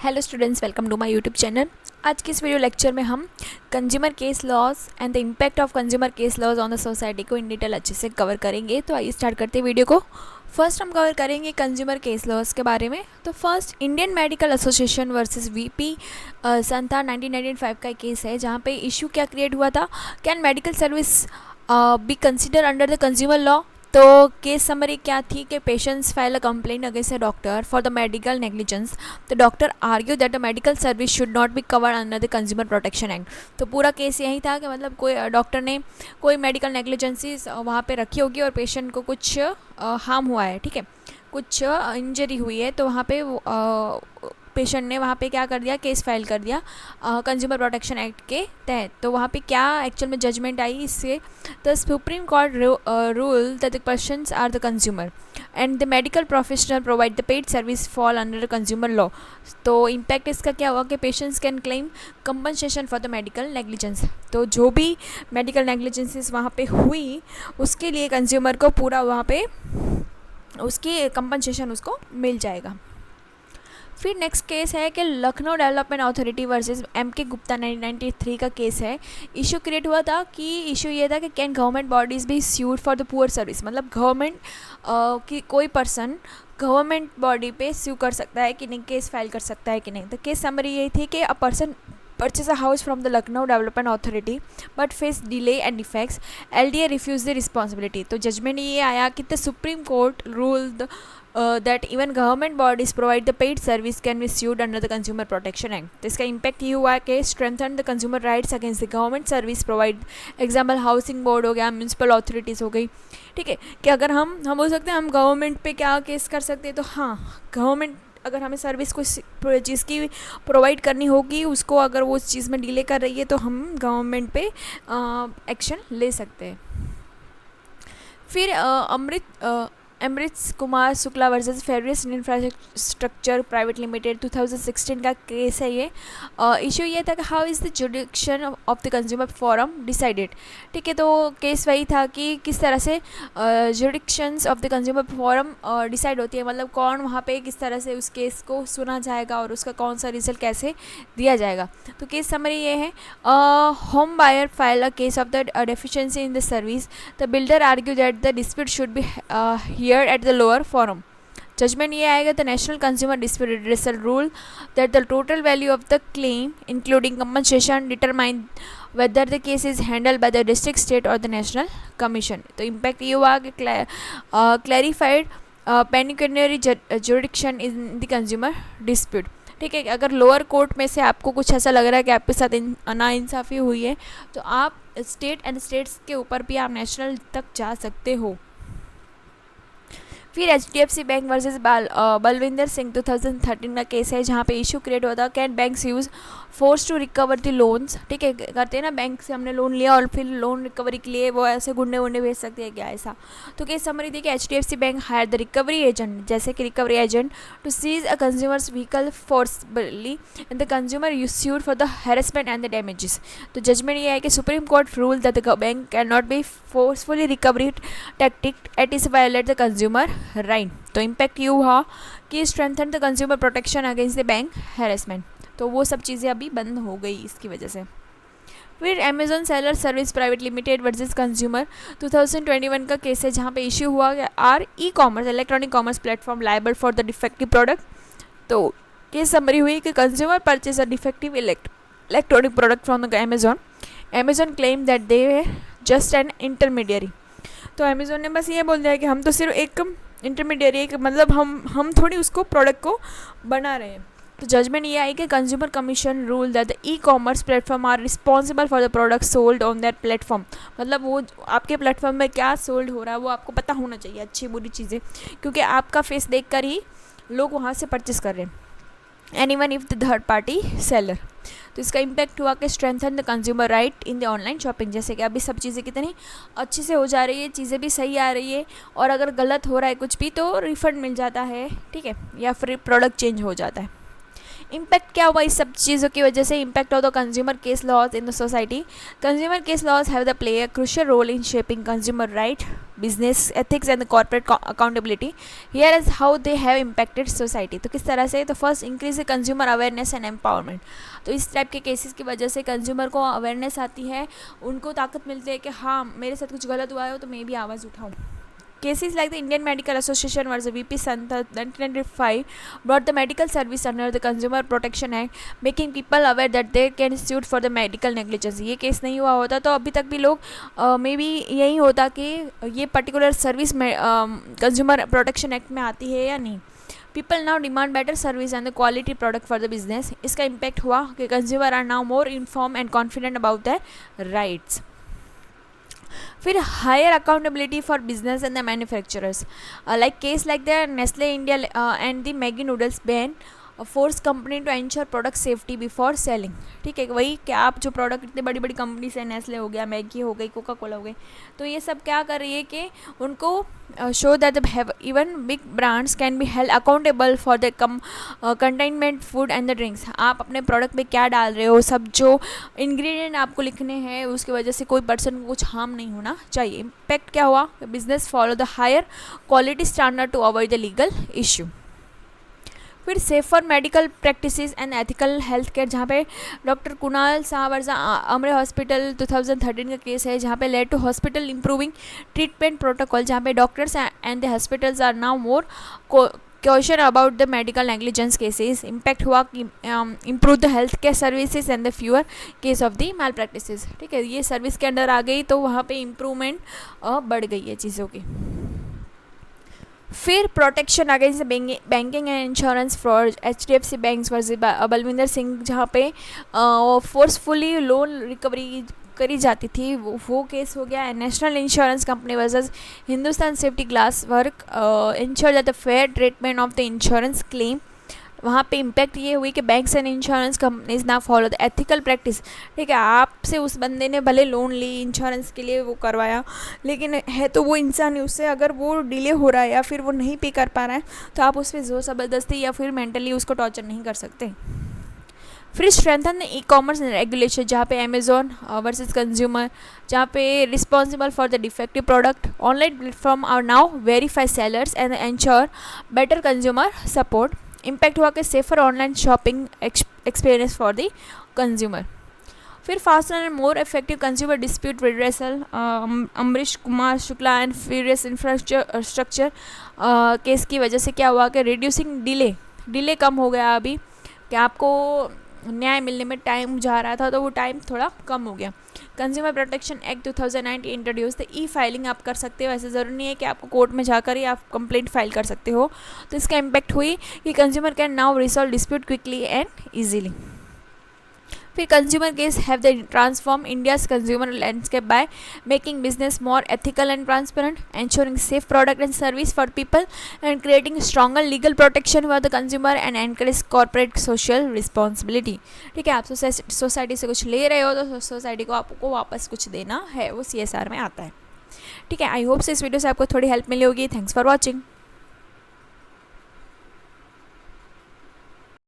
Hello students, welcome to my YouTube channel. आज की इस वीडियो लेक्चर में हम consumer case laws and the impact of consumer case laws on the society को in detail अच्छे से कवर करेंगे। तो आइए स्टार्ट करते हैं वीडियो को। फर्स्ट हम कवर करेंगे कंज्यूमर केस लॉज के बारे में। तो first, Indian medical association versus VP Shantha 1995 का केस है, जहाँ पे इशू क्या क्रिएट हुआ था, can medical service be consider under the consumer law. तो केस समरी क्या थी कि patients file a complaint against a doctor for the medical negligence. The doctor argue that the medical service should not be covered under the consumer protection act. तो पूरा case यही था कि मतलब कोई डॉक्टर ने कोई मेडिकल नेग्लिजेंसीज वहाँ पे रखी होगी और पेशेंट को कुछ हार्म हुआ है, ठीक है, कुछ इंजरी हुई है, तो वहाँ पे पेशेंट ने वहाँ पे क्या कर दिया, केस फाइल कर दिया कंज्यूमर प्रोटेक्शन एक्ट के तहत। तो वहाँ पे क्या एक्चुअल में जजमेंट आई इससे, the supreme court rule that the persons are the consumer and the medical professional provide the paid service fall under the consumer law. तो इम्पैक्ट इसका क्या हुआ कि patients can claim compensation for the medical negligence. तो जो भी medical नेग्लिजेंसीज वहाँ पे हुई उसके लिए कंज्यूमर को पूरा वहाँ पे उसकी कंपनसेशन उसको मिल जाएगा। फिर नेक्स्ट केस है कि Lucknow development authority versus M K Gupta 1993 का केस है। इशू क्रिएट हुआ था कि इशू ये था कि can government bodies be sued for the poor service. मतलब गवर्नमेंट की कोई पर्सन गवर्नमेंट बॉडी पे स्यू कर सकता है कि नहीं, केस फाइल कर सकता है कि नहीं। तो केस समरी यही थी कि a person purchase a house from the Lucknow Development Authority but face delay and defects, LDA refused the responsibility। तो जजमेंट ये आया कि the Supreme Court ruled that even government bodies provide the paid service can be sued under the Consumer Protection Act। तो इसका impact ये हुआ कि strengthen the consumer rights against the government service provide, example housing board हो गया, municipal authorities हो गई, ठीक है, कि अगर हम बोल सकते हैं हम गवर्नमेंट पे क्या केस कर सकते हैं। तो हाँ, गवर्नमेंट अगर हमें सर्विस कोई चीज़ की प्रोवाइड करनी होगी, उसको अगर वो उस चीज़ में डिले कर रही है तो हम गवर्नमेंट पे एक्शन ले सकते हैं। फिर Amrit Kumar Shukla versus federal infrastructure private limited 2016 का केस है ये। इशू ये था कि how is the jurisdiction of the consumer forum decided. ठीक है, तो केस वही था कि किस तरह से jurisdictions of the consumer forum decide होती है, मतलब कौन वहाँ पे किस तरह से उस केस को सुना जाएगा और उसका कौन सा रिजल्ट कैसे दिया जाएगा। तो केस समरी ये है, home buyer file a case of the deficiency in the service, the builder argue that the dispute should be heard at the lower forum। Judgement ये आएगा, the national consumer dispute redressal rule that the total value of the claim including compensation determine whether the case is handled by the district, state और the national commission. तो impact ये हुआ कि clarified pecuniary jurisdiction in the consumer dispute. ठीक है, अगर lower court में से आपको कुछ ऐसा लग रहा है कि आपके साथ नाइंसाफ़ी हुई है तो आप स्टेट एंड स्टेट्स के ऊपर भी आप नेशनल तक जा सकते हो। फिर HDFC bank versus Balwinder Singh 2013 का केस है, जहाँ पे इशू क्रिएट हुआ था, can banks use force to recover the loans. ठीक है, करते हैं ना, बैंक से हमने लोन लिया और फिर लोन रिकवरी के लिए वो ऐसे गुंडे वुंडे भेज सकते हैं क्या, ऐसा। तो केस समरी थी कि HDFC bank hire the recovery agent, जैसे कि recovery agent, to seize a consumer's vehicle forcibly and the consumer you sued for the harassment and the damages. तो जजमेंट ये है कि supreme court rule that the bank can not be forcefully recovery tactic at is violate the consumer right. तो impact ये हुआ कि strengthen the consumer protection against the bank harassment. तो वो सब चीज़ें अभी बंद हो गई इसकी वजह से। फिर Amazon seller service private limited versus consumer 2021 का केस है, जहाँ पे इश्यू हुआ कि R e commerce electronic commerce platform liable for the defective product. तो केस समरी हुई कि consumer purchase a defective electronic product from the Amazon claim that they just an intermediary. तो अमेजोन ने बस ये बोल दिया कि हम तो सिर्फ एक इंटरमीडियरी है, मतलब हम थोड़ी उसको प्रोडक्ट को बना रहे हैं। तो जजमेंट ये आई कि consumer commission rule that the e commerce platform are responsible for the product sold on that platform. मतलब वो आपके प्लेटफॉर्म में क्या सोल्ड हो रहा है वो आपको पता होना चाहिए, अच्छी बुरी चीज़ें, क्योंकि आपका फेस देख कर ही लोग वहाँ से परचेस कर रहे हैं, anyone if the third party seller. तो इसका इम्पैक्ट हुआ कि strengthen the consumer right in the online shopping, जैसे कि अभी सब चीज़ें कितनी अच्छे से हो जा रही है, चीज़ें भी सही आ रही है, और अगर गलत हो रहा है कुछ भी तो रिफंड मिल जाता है, ठीक है, या फिर प्रोडक्ट चेंज हो जाता है। इम्पैक्ट क्या हुआ इस सब चीज़ों की वजह से? Impact of the consumer case laws in the society. Consumer case laws have the play a crucial role in shaping consumer right, business ethics and the corporate accountability. Here is how they have impacted society. तो किस तरह से? तो first, increase the consumer awareness and empowerment. तो इस type के cases की वजह से कंज्यूमर को अवेयरनेस आती है, उनको ताकत मिलती है कि हाँ मेरे साथ कुछ गलत हुआ है तो मैं भी आवाज़ उठाऊँ. Cases like the Indian Medical Association versus VP Santha 1995 brought the medical service under the Consumer Protection Act, making people aware that they can sue for the medical negligence. ये केस नहीं हुआ होता तो अभी तक भी लोग मे बी यही होता कि ये पर्टिकुलर सर्विस में कंज्यूमर प्रोटेक्शन एक्ट में आती है या नहीं. People now demand better service and the quality product for the business. इसका इम्पैक्ट हुआ कि consumer are now more inform and confident about the rights. फिर higher accountability for business and the manufacturers. Like case like the Nestle India and the Maggi noodles ban force company to ensure product safety before selling. ठीक है, वही कि आप जो product इतनी बड़ी बड़ी कंपनीज है, नेस्ले हो गया, मैगी हो गई, कोका कोला हो गई, तो ये सब क्या कर रही है कि उनको show that even big brands can be held accountable for the containment food and the drinks. आप अपने प्रोडक्ट में क्या डाल रहे हो, सब जो इंग्रेडिएंट आपको लिखने हैं उसकी वजह से कोई पर्सन को कुछ हार्म नहीं होना चाहिए. इम्पैक्ट क्या हुआ? Business follow the higher quality standard to avoid the legal issue. फिर safer medical practices and ethical health care, जहाँ पे doctor Kunal Shah versus AMRI hospital 2013 का केस है, जहाँ पे led to hospital improving treatment protocol, जहाँ पे doctors and the hospitals are now more question about the medical negligence cases. Impact हुआ कि improve the health care services and the fewer case of the malpractices. ठीक है, ये service के under आ गई तो वहाँ पे इम्प्रूवमेंट बढ़ गई है चीज़ों की. फिर protection against banking and insurance fraud, HDFC banks versus Balwinder Singh, जहाँ पे फोर्सफुली लोन रिकवरी करी जाती थी, वो केस हो गया. National insurance company versus Hindustan safety glass work ensure that the fair treatment of the insurance claim. वहाँ पे इम्पैक्ट ये हुई कि बैंक्स एंड इंश्योरेंस कंपनीज ना फॉलो द एथिकल प्रैक्टिस. ठीक है, आपसे उस बंदे ने भले लोन ली इंश्योरेंस के लिए, वो करवाया, लेकिन है तो वो इंसान ही, उससे अगर वो डिले हो रहा है या फिर वो नहीं पे कर पा रहा है तो आप उस पर ज़ोर ज़बरदस्ती या फिर मेंटली उसको टॉर्चर नहीं कर सकते. फिर स्ट्रेंथन ई कॉमर्स रेगुलेशन, जहाँ पे अमेजोन वर्सेस कंज्यूमर, जहाँ पे responsible for the defective product. Online platform are now verify sellers and ensure better consumer support. Impact हुआ कि safer online shopping experience for the consumer. फिर faster and more effective consumer dispute redressal, Amrish Kumar Shukla and furious infrastructure case की वजह से क्या हुआ कि reducing delay कम हो गया. अभी कि आपको न्याय मिलने में टाइम जा रहा था तो वो टाइम थोड़ा कम हो गया. Consumer protection act 2009 introduce. तो फाइलिंग आप कर सकते हो, ऐसे ज़रूरी नहीं है कि आपको कोर्ट में जाकर ही आप कंप्लेंट फाइल कर सकते हो. तो इसका इम्पैक्ट हुई कि consumer can now resolve dispute quickly and easily. फिर consumer case have the transform India's consumer landscape by making business more ethical and transparent, ensuring safe product and service for people, and creating stronger legal protection for the consumer and encourage corporate social responsibility. ठीक है, आप society से कुछ ले रहे हो तो society को आपको वापस कुछ देना है, वो CSR में आता है. ठीक है, आई होप से इस वीडियो से आपको थोड़ी हेल्प मिली होगी. Thanks for watching.